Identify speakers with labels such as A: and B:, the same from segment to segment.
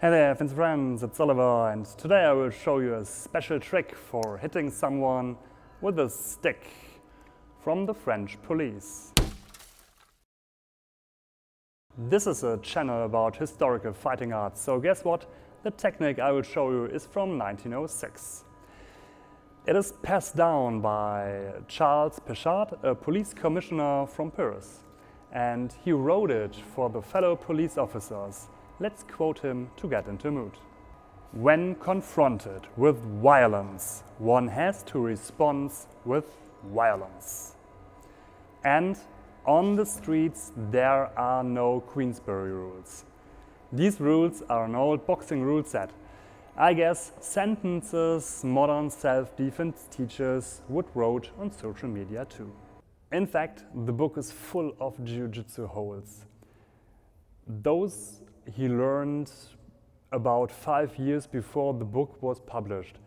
A: Hey there, fancy friends, it's Oliver, and today I will show you a special trick for hitting someone with a stick from the French police. This is a channel about historical fighting arts, so guess what? The technique I will show you is from 1906. It is passed down by Charles Péchard, a police commissioner from Paris, and he wrote it for the fellow police officers. Let's quote him to get into mood. When confronted with violence, one has to respond with violence. And on the streets there are no Queensberry rules. These rules are an old boxing rule set. I guess sentences modern self-defense teachers would wrote on social media too. In fact, the book is full of Jiu Jitsu holds. Those he learned about 5 years before the book was published,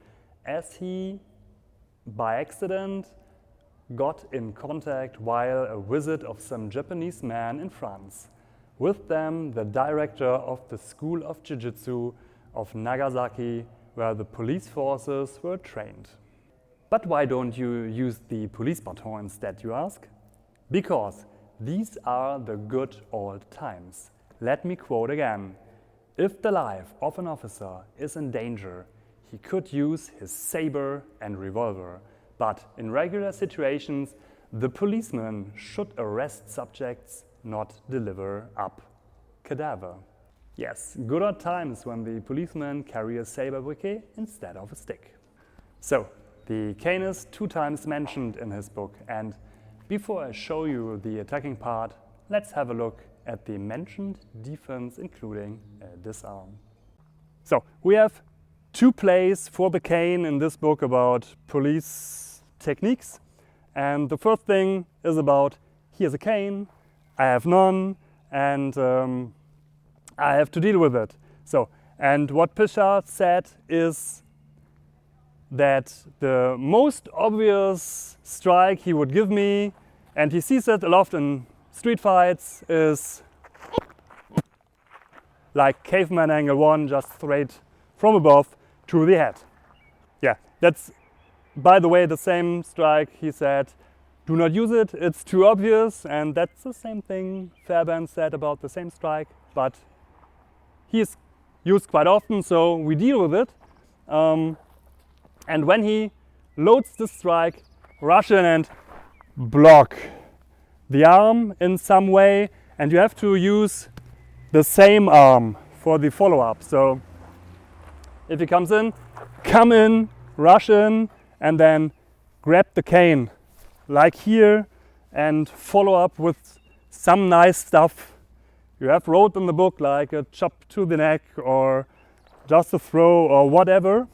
A: as he, by accident, got in contact while a visit of some Japanese men in France. With them, the director of the School of Jiu Jitsu of Nagasaki, where the police forces were trained. But why don't you use the police baton instead, you ask? Because these are the good old times. Let me quote again. If the life of an officer is in danger, he could use his saber and revolver. But in regular situations, the policeman should arrest subjects, not deliver up cadaver. Yes, good old times when the policemen carry a saber briquet instead of a stick. So, the cane is 2 times mentioned in his book, and before I show you the attacking part, let's have a look at the mentioned defense, including a disarm. So, we have 2 plays for the cane in this book about police techniques. And the first thing is about, here's a cane, I have none, and I have to deal with it. So, and what Péchard said is that the most obvious strike he would give me, and he sees it a lot in street fights, is like caveman angle 1, just straight from above to the head. Yeah, that's, by the way, the same strike he said, do not use it, it's too obvious, and that's the same thing Fairbairn said about the same strike, but he is used quite often, so we deal with it. And when he loads the strike, rush in and block the arm in some way, and you have to use the same arm for the follow-up. So if he comes in, come in, rush in, and then grab the cane like here and follow up with some nice stuff you have wrote in the book, like a chop to the neck or just a throw or whatever.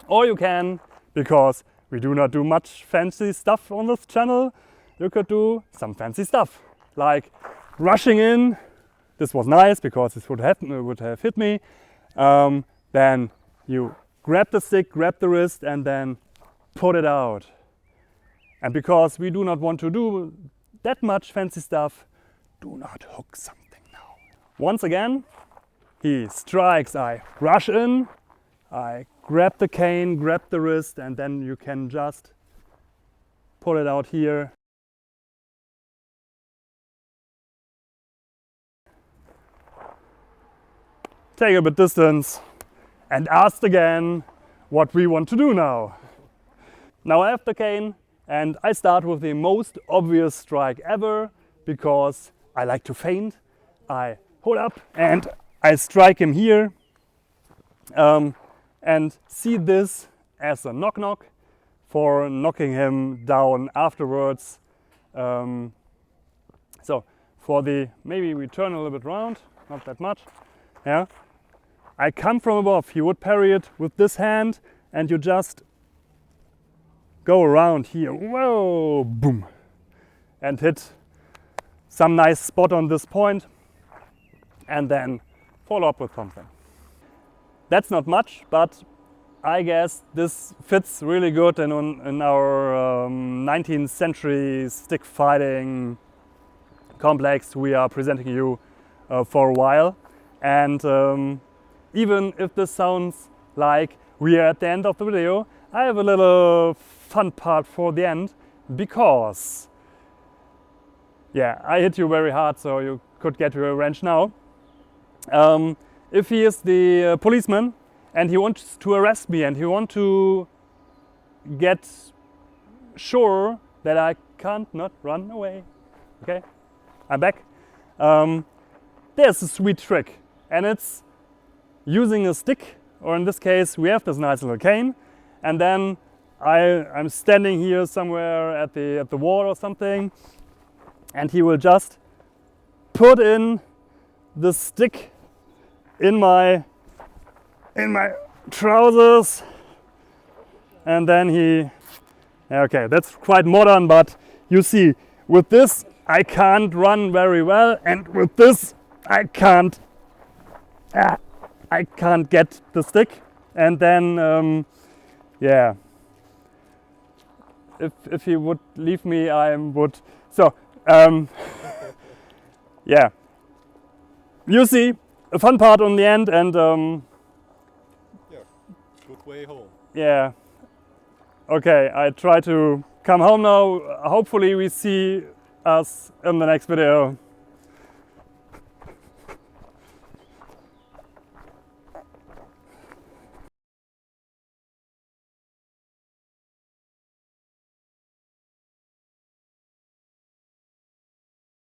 A: Or you can, because we do not do much fancy stuff on this channel, you could do some fancy stuff, like rushing in. This was nice because this would have hit me. Then you grab the stick, grab the wrist, and then put it out. And because we do not want to do that much fancy stuff, do not hook something now. Once again, he strikes, I rush in, I grab the cane, grab the wrist, and then you can just pull it out here. Take a bit distance and ask again what we want to do now. Now I have the cane and I start with the most obvious strike ever because I like to feint. I hold up and I strike him here and see this as a knock-knock for knocking him down afterwards. So for the, maybe we turn a little bit around, not that much. Yeah. I come from above, he would parry it with this hand and you just go around here, whoa, boom, and hit some nice spot on this point and then follow up with something. That's not much, but I guess this fits really good in our 19th century stick fighting complex we are presenting you for a while. And even if this sounds like we are at the end of the video, I have a little fun part for the end, because yeah, I hit you very hard, so you could get your revenge now. If he is the policeman and he wants to arrest me and he wants to get sure that I can't not run away, okay, I'm back. There's a sweet trick, and it's using a stick, or in this case we have this nice little cane, and then I'm standing here somewhere at the wall or something, and he will just put in the stick in my trousers, and then he, okay, that's quite modern, but you see, with this I can't run very well, and with this I can't get the stick, and then yeah, if he would leave me, I would. So yeah, you see a fun part on the end, and
B: yeah, good way home.
A: Yeah, okay, I try to come home now. Hopefully we see us in the next video.